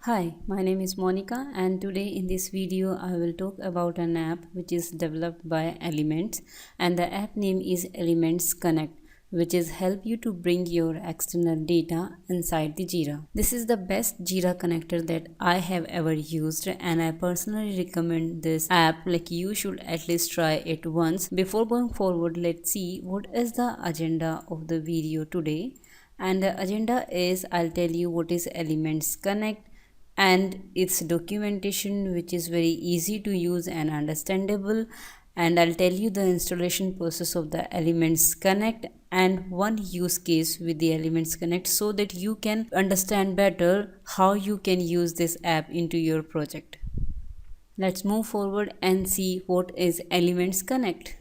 Hi, my name is Monica and today in this video I will talk about an app which is developed by Elements, and the app name is Elements Connect, which is help you to bring your external data inside the Jira. This is the best Jira connector that I have ever used, and I personally recommend this app. Like, you should at least try it once. Before going forward, let's see what is the agenda of the video today. And the agenda is, I'll tell you what is Elements Connect and its documentation, which is very easy to use and understandable, and I'll tell you the installation process of the Elements Connect and one use case with the Elements Connect, so that you can understand better how you can use this app into your project. Let's move forward and see what is Elements Connect.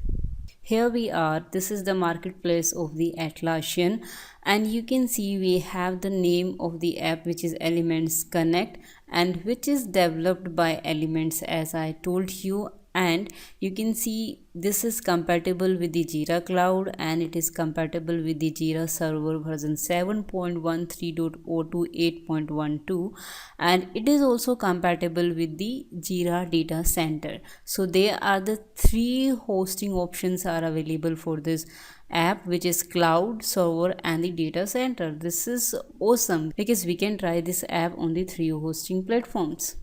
Here we are. This is the marketplace of the Atlassian, and you can see we have the name of the app, which is Elements Connect, and which is developed by Elements, as I told you. And you can see this is compatible with the Jira Cloud, and it is compatible with the Jira Server version 7.13.0 to 8.12, and it is also compatible with the Jira Data Center. So there are the three hosting options are available for this app, which is cloud, server and the data center. This is awesome because we can try this app on the three hosting platforms.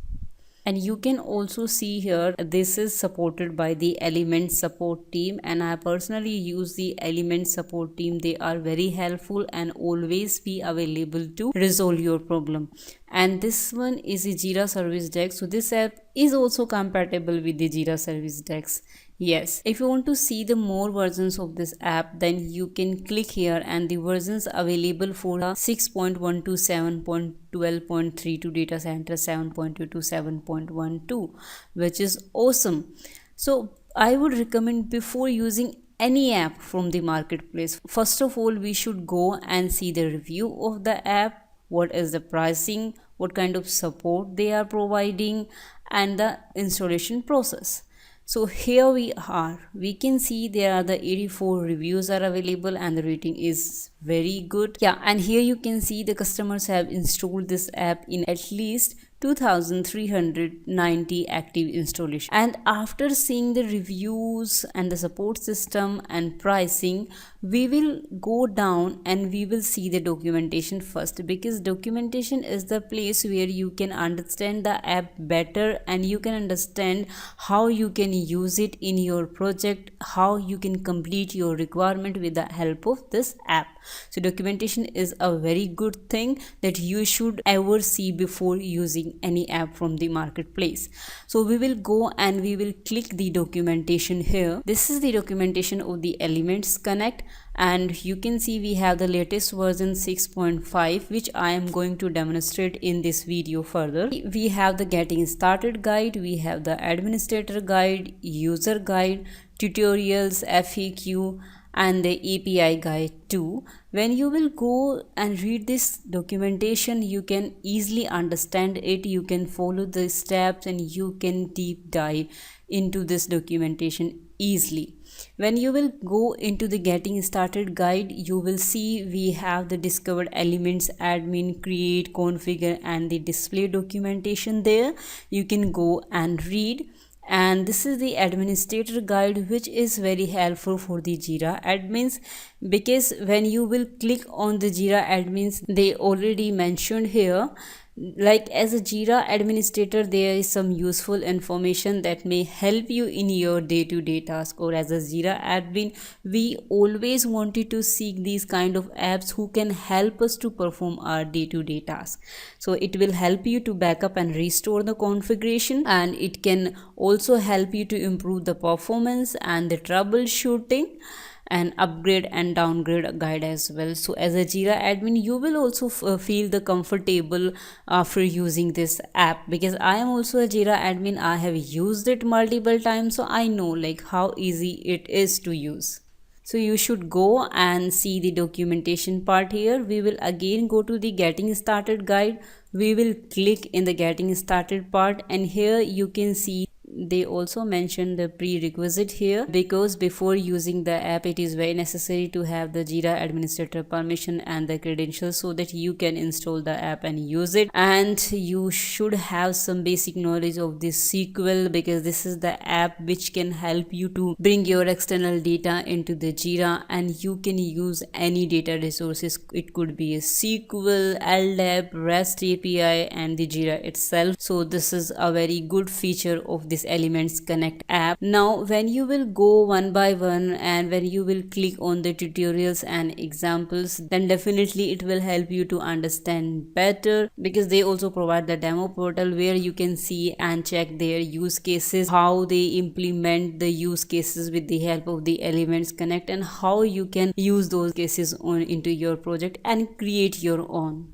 And you can also see here this is supported by the Elements support team, and I personally use the Elements support team. They are very helpful and always be available to resolve your problem. And this one is a Jira Service Deck, so this app is also compatible with the Jira Service Decks. Yes, if you want to see the more versions of this app, then you can click here, and the versions available for 6.1 to 7.12.3 to data center 7.2 to 7.12, which is awesome. So I would recommend, before using any app from the marketplace, first of all we should go and see the review of the app, what is the pricing, what kind of support they are providing, and the installation process. So here we are, we can see there are the 84 reviews are available and the rating is very good. Yeah, and here you can see the customers have installed this app in at least 2390 active installation. And after seeing the reviews and the support system and pricing, we will go down and we will see the documentation first, because documentation is the place where you can understand the app better and you can understand how you can use it in your project, how you can complete your requirement with the help of this app. So documentation is a very good thing that you should ever see before using any app from the marketplace. So we will go and we will click the documentation here. This is the documentation of the Elements Connect, and you can see we have the latest version 6.5, which I am going to demonstrate in this video further. We have the getting started guide, we have the administrator guide, user guide, tutorials, FAQ, and the API guide too. When you will go and read this documentation, you can easily understand it, you can follow the steps, and you can deep dive into this documentation easily. When you will go into the getting started guide, you will see we have the discovered elements, admin, create, configure, and the display documentation there. You can go and read. And this is the administrator guide, which is very helpful for the Jira admins, because when you will click on the Jira admins, they already mentioned here, like as a Jira administrator there is some useful information that may help you in your day-to-day task, or as a Jira admin we always wanted to seek these kind of apps who can help us to perform our day-to-day task. So it will help you to backup and restore the configuration, and it can also help you to improve the performance and the troubleshooting and upgrade and downgrade guide as well. So as a Jira admin you will also feel the comfortable after using this app, because I am also a Jira admin. I have used it multiple times, so I know like how easy it is to use. So you should go and see the documentation part here. We will again go to the getting started guide. We will click in the getting started part, and here you can see they also mentioned the prerequisite here, because before using the app it is very necessary to have the Jira administrator permission and the credentials so that you can install the app and use it. And you should have some basic knowledge of this SQL, because this is the app which can help you to bring your external data into the Jira, and you can use any data resources. It could be a SQL, LDAP, REST API, and the Jira itself. So this is a very good feature of this Elements Connect app. Now when you will go one by one and when you will click on the tutorials and examples, then definitely it will help you to understand better, because they also provide the demo portal where you can see and check their use cases, how they implement the use cases with the help of the Elements Connect, and how you can use those cases on into your project and create your own.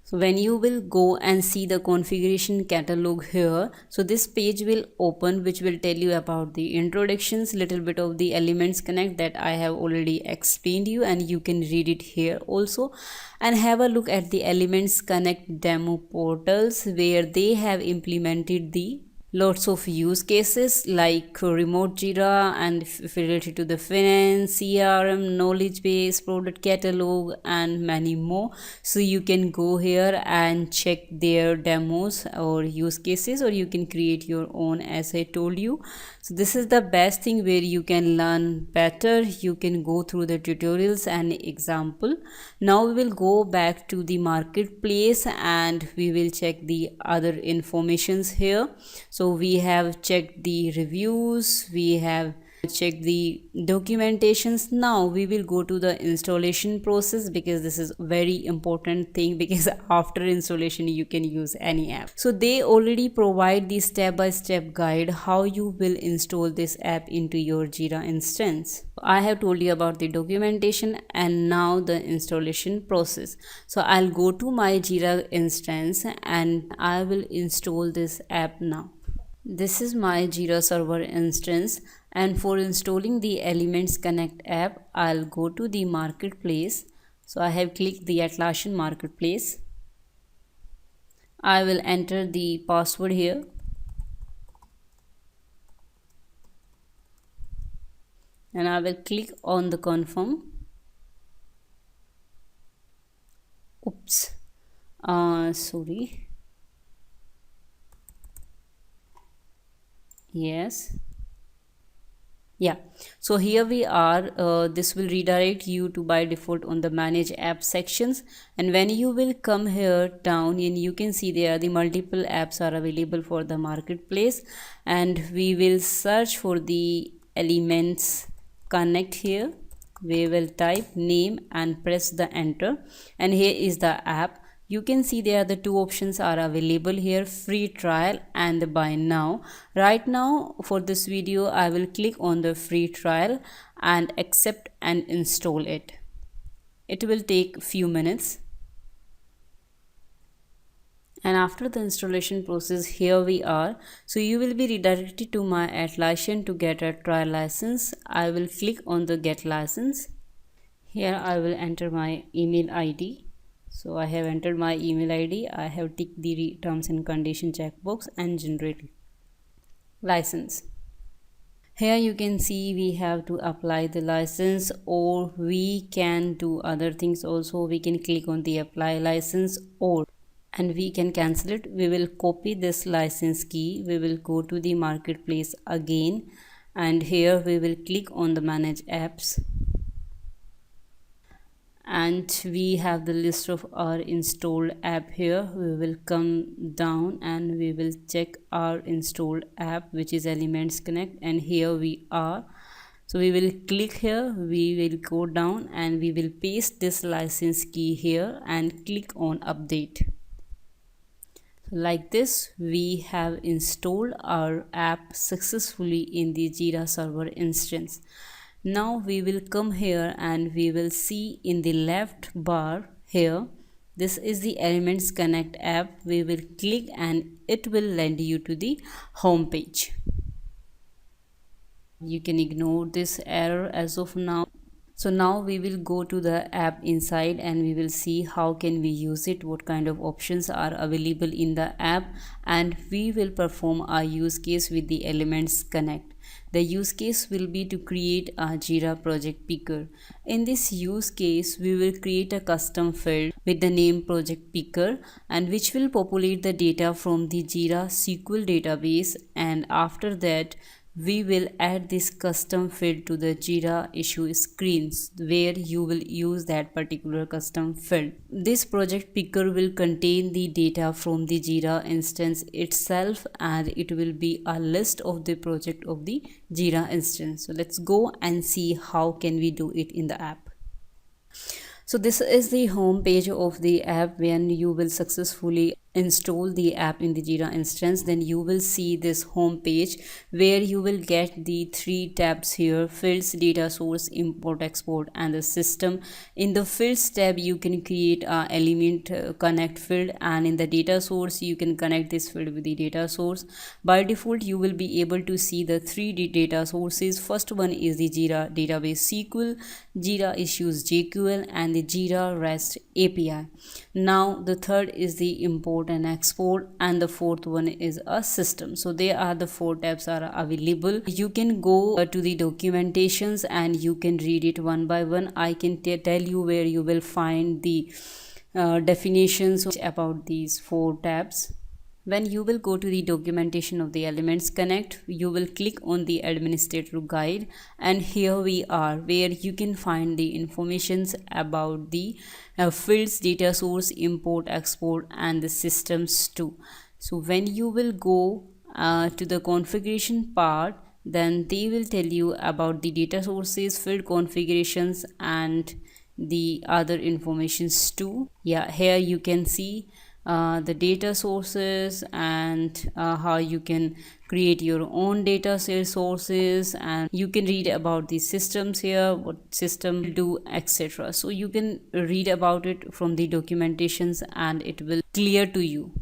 So when you will go and see the configuration catalog here, so this page will open, which will tell you about the introductions, little bit of the Elements Connect that I have already explained you, and you can read it here also, and have a look at the Elements Connect demo portals where they have implemented the lots of use cases like remote Jira and related to the finance, CRM, knowledge base, product catalog, and many more. So you can go here and check their demos or use cases, or you can create your own, as I told you. So this is the best thing where you can learn better. You can go through the tutorials and example. Now we will go back to the marketplace and we will check the other informations here. So we have checked the reviews, we have checked the documentations. Now we will go to the installation process, because this is very important thing, because after installation you can use any app. So they already provide the step-by-step guide how you will install this app into your Jira instance. I have told you about the documentation and now the installation process. So I'll go to my Jira instance and I will install this app now. This is my Jira server instance, and for installing the Elements Connect app, I'll go to the marketplace. So I have clicked the Atlassian marketplace. I will enter the password here. And I will click on the confirm. Oops. Sorry. Yes. Yeah, so here we are. This will redirect you to by default on the manage app sections, and when you will come here down and you can see there the multiple apps are available for the marketplace, and we will search for the Elements Connect here. We will type name and press the enter, and here is the app. You can see there the two options are available here, free trial and buy now. Right now for this video I will click on the free trial and accept and install it. It will take few minutes. And after the installation process, here we are. So you will be redirected to my Atlassian to get a trial license. I will click on the get license. Here I will enter my email ID. So I have entered my email ID. I have ticked the terms and condition checkbox and generate license. Here you can see we have to apply the license, or we can do other things also. We can click on the apply license, and we can cancel it. We will copy this license key. We will go to the marketplace again, and here we will click on the manage apps. And we have the list of our installed app here. We will come down and we will check our installed app, which is Elements Connect, and here we are. So we will click here, we will go down and we will paste this license key here and click on update. Like this, we have installed our app successfully in the Jira server instance. Now we will come here and we will see in the left bar here, this is the Elements Connect app. We will click and it will lead you to the home page. You can ignore this error as of now. So now we will go to the app inside and we will see how can we use it, what kind of options are available in the app, and we will perform our use case with the Elements Connect. The use case will be to create a Jira project picker. In this use case, we will create a custom field with the name project picker and which will populate the data from the Jira SQL database, and after that we will add this custom field to the Jira issue screens where you will use that particular custom field. This project picker will contain the data from the Jira instance itself and it will be a list of the project of the Jira instance. So let's go and see how can we do it in the app. So this is the home page of the app. When you will successfully install the app in the Jira instance, then you will see this home page where you will get the three tabs here: fields, data source, import export, and the system. In the fields tab you can create a element connect field, and in the data source you can connect this field with the data source. By default you will be able to see the three data sources. First one is the Jira database SQL, Jira issues JQL, and the Jira REST API. Now the third is the import and export, and the fourth one is a system. So there are the four tabs are available. You can go to the documentations and you can read it one by one. I can tell you where you will find the definitions about these four tabs. When you will go to the documentation of the Elements Connect, you will click on the administrator guide, and here we are where you can find the informations about the fields, data source, import, export, and the systems too. So when you will go to the configuration part, then they will tell you about the data sources, field configurations, and the other informations too. Yeah, here you can see the data sources and how you can create your own data sources, and you can read about the systems here, what system will do, etc. So you can read about it from the documentations and it will clear to you.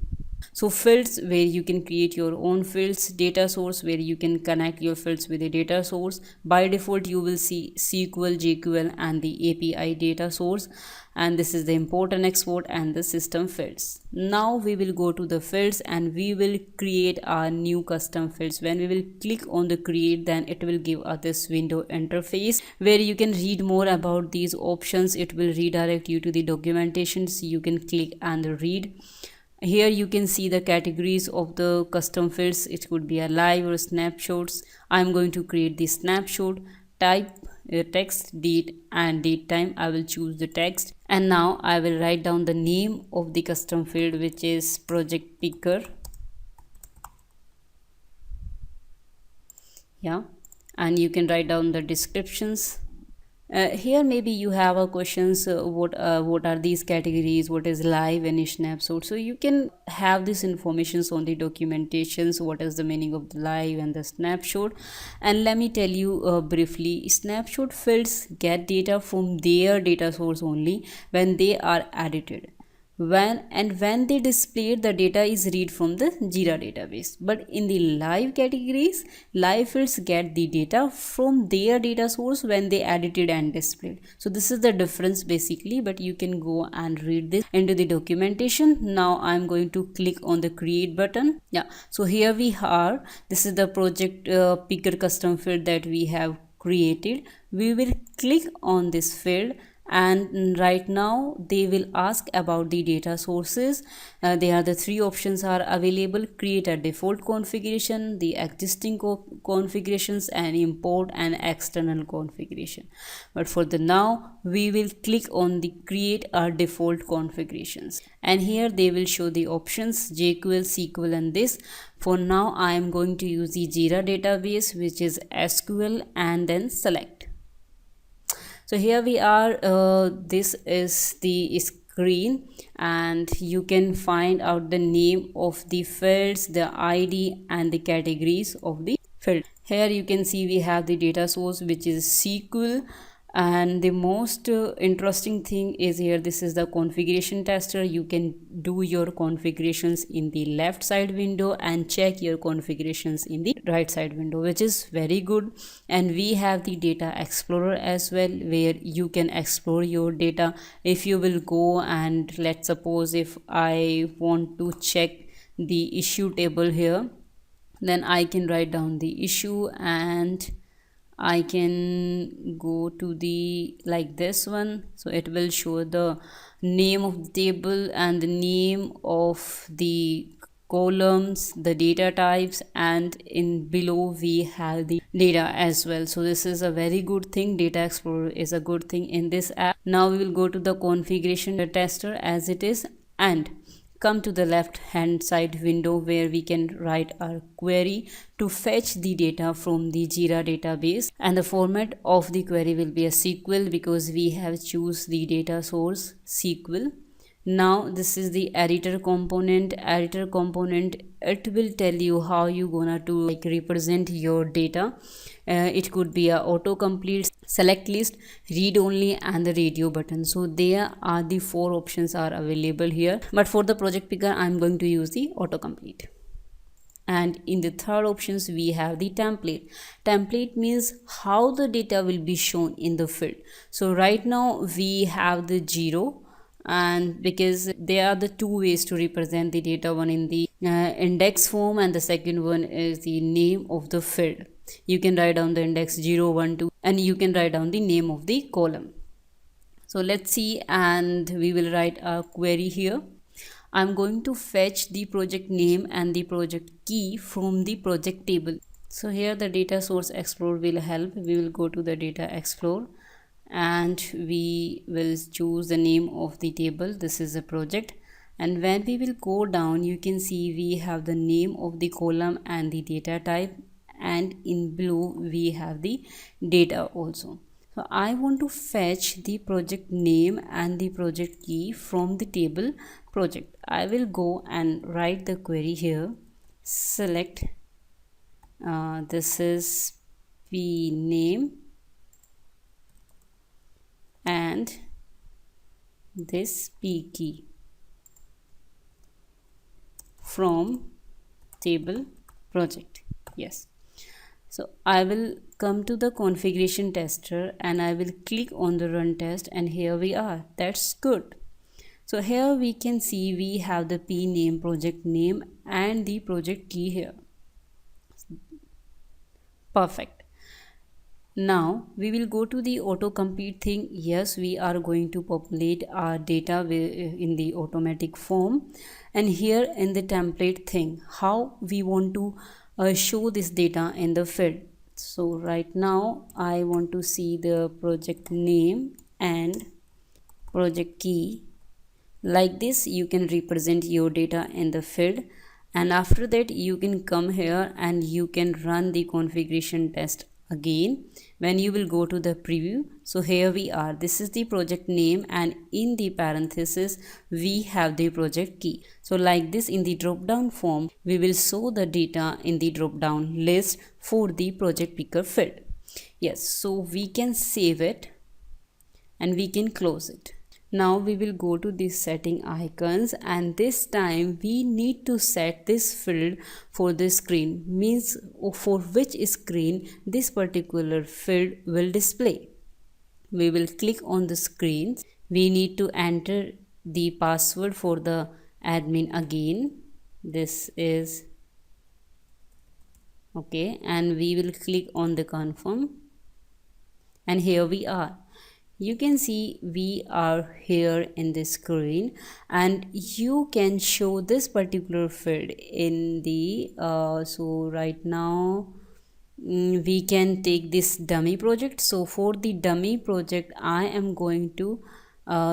So fields, where you can create your own fields, data source, where you can connect your fields with the data source. By default you will see SQL, JQL, and the API data source, and this is the import and export and the system fields. Now we will go to the fields and we will create our new custom fields. When we will click on the create, then it will give us this window interface where you can read more about these options. It will redirect you to the documentation, so you can click and read. Here you can see the categories of the custom fields. It could be a live or snapshots. I'm going to create the snapshot. Type text, date, and date time. I will choose the text, and now I will write down the name of the custom field, which is project picker. Yeah, and you can write down the descriptions. Here maybe you have a questions, what are these categories, what is live and snapshot. So you can have this informations on the documentations, what is the meaning of the live and the snapshot. And let me tell you briefly, snapshot fields get data from their data source only when they are edited. When they display, the data is read from the Jira database. But in the live categories, live fields get the data from their data source when they edited and displayed. So this is the difference basically, but you can go and read this into the documentation. Now I'm going to click on the create button. Yeah, so here we are. This is the project picker custom field that we have created. We will click on this field, and right now they will ask about the data sources. There are the three options are available: create a default configuration, the existing configurations, and import an external configuration. But for the now we will click on the create a default configurations, and here they will show the options JQL, SQL, and this. For now I am going to use the Jira database, which is SQL, and then select. So here we are. This is the screen, and you can find out the name of the fields, the ID, and the categories of the field. Here you can see we have the data source, which is SQL, And the most interesting thing is here, this is the configuration tester. You can do your configurations in the left side window and check your configurations in the right side window, which is very good. And we have the data explorer as well, where you can explore your data. If you will go and let's suppose if I want to check the issue table here, then I can write down the issue and I can go to the like this one, so it will show the name of the table and the name of the columns, the data types, and in below we have the data as well. So this is a very good thing. Data Explorer is a good thing in this app. Now we will go to the configuration tester as it is, and come to the left hand side window where we can write our query to fetch the data from the Jira database, and the format of the query will be a SQL because we have choose the data source SQL. Now this is the editor component. It will tell you how you gonna to like represent your data. It could be a autocomplete, select list, read only, and the radio button. So there are the 4 options are available here, but for the project picker I'm going to use the autocomplete. And in the third options we have the template means how the data will be shown in the field. So right now we have the 0, and because there are the 2 ways to represent the data, one in the index form and the second one is the name of the field. You can write down the index 0, 1, 2, and you can write down the name of the column. So let's see, and we will write a query here. I'm going to fetch the project name and the project key from the project table. So here the data source explorer will help. We will go to the data explorer and we will choose the name of the table. This is a project, and when we will go down you can see we have the name of the column and the data type, and in blue we have the data also. So I want to fetch the project name and the project key from the table project. I will go and write the query here. Select this is p name and this p key from table project. Yes. So I will come to the configuration tester and I will click on the run test, and here we are. That's good. So here we can see we have the p name, project name, and the project key here. Perfect. Now we will go to the autocomplete thing. Yes, we are going to populate our data in the automatic form, and here in the template thing, how we want to show this data in the field. So right now I want to see the project name and project key. Like this you can represent your data in the field, and after that you can come here and you can run the configuration test again when you will go to the preview. So here we are, this is the project name, and in the parenthesis we have the project key. So like this, in the drop down form we will show the data in the drop down list for the project picker field. Yes, so we can save it and we can close it. Now we will go to these setting icons, and this time we need to set this field for the screen, means for which screen this particular field will display. We will click on the screen. We need to enter the password for the admin again. This is okay, and we will click on the confirm, and here we are. You can see we are here in the screen, and you can show this particular field in the so right now we can take this dummy project. So for the dummy project I am going to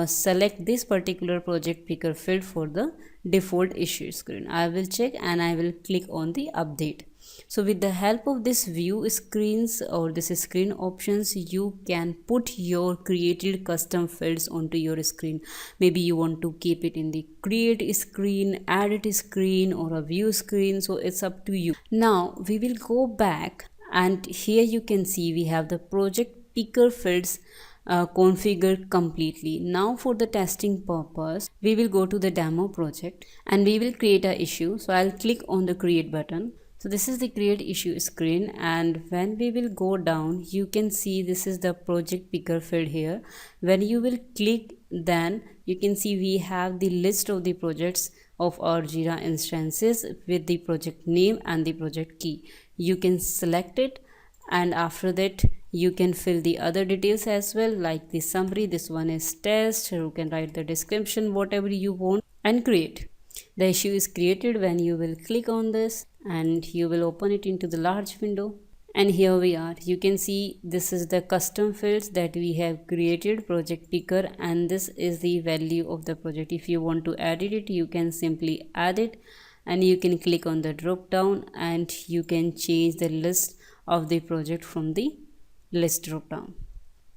select this particular project picker field for the default issue screen. I will check and I will click on the update. So with the help of this view screens or this screen options, you can put your created custom fields onto your screen. Maybe you want to keep it in the create screen, edit screen, or a view screen. So it's up to you. Now we will go back, and here you can see we have the project picker fields configured completely. Now for the testing purpose, we will go to the demo project and we will create a issue. So I'll click on the create button. So this is the create issue screen, and when we will go down, you can see this is the project picker field here. When you will click, then you can see we have the list of the projects of our Jira instances with the project name and the project key. You can select it, and after that you can fill the other details as well, like the summary. This one is test. You can write the description, whatever you want, and create. The issue is created when you will click on this and you will open it into the large window. And here we are. You can see this is the custom fields that we have created, project picker, and this is the value of the project. If you want to edit it, you can simply add it, and you can click on the drop down and you can change the list of the project from the list drop down.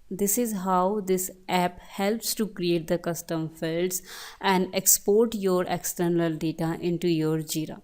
This is how this app helps to create the custom fields and export your external data into your Jira.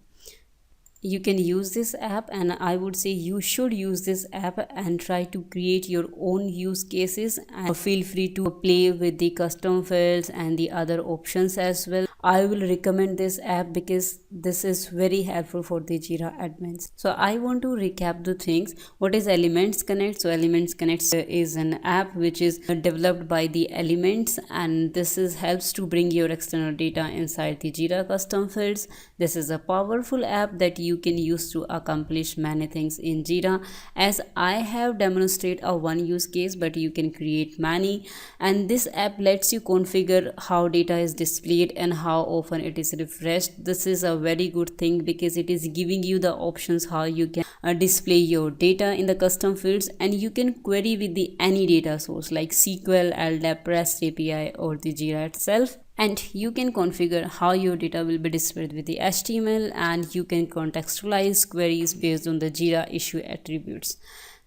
You can use this app, and I would say you should use this app and try to create your own use cases, and feel free to play with the custom fields and the other options as well. I will recommend this app because this is very helpful for the Jira admins. So I want to recap the things. What is Elements Connect? So Elements Connect is an app which is developed by the Elements, and this helps to bring your external data inside the Jira custom fields. This is a powerful app that you can use to accomplish many things in Jira. As I have demonstrated a one use case, but you can create many, and this app lets you configure how data is displayed and how often it is refreshed. This is a very good thing because it is giving you the options how you can display your data in the custom fields, and you can query with the any data source like SQL, LDAP, REST API, or the Jira itself. And you can configure how your data will be displayed with the HTML, and you can contextualize queries based on the Jira issue attributes.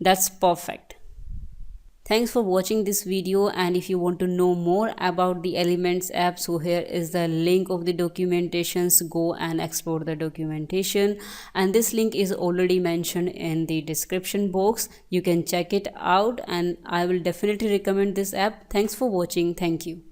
That's perfect. Thanks for watching this video, and if you want to know more about the Elements app, so here is the link of the documentations. Go and explore the documentation, and this link is already mentioned in the description box. You can check it out, and I will definitely recommend this app. Thanks for watching. Thank you.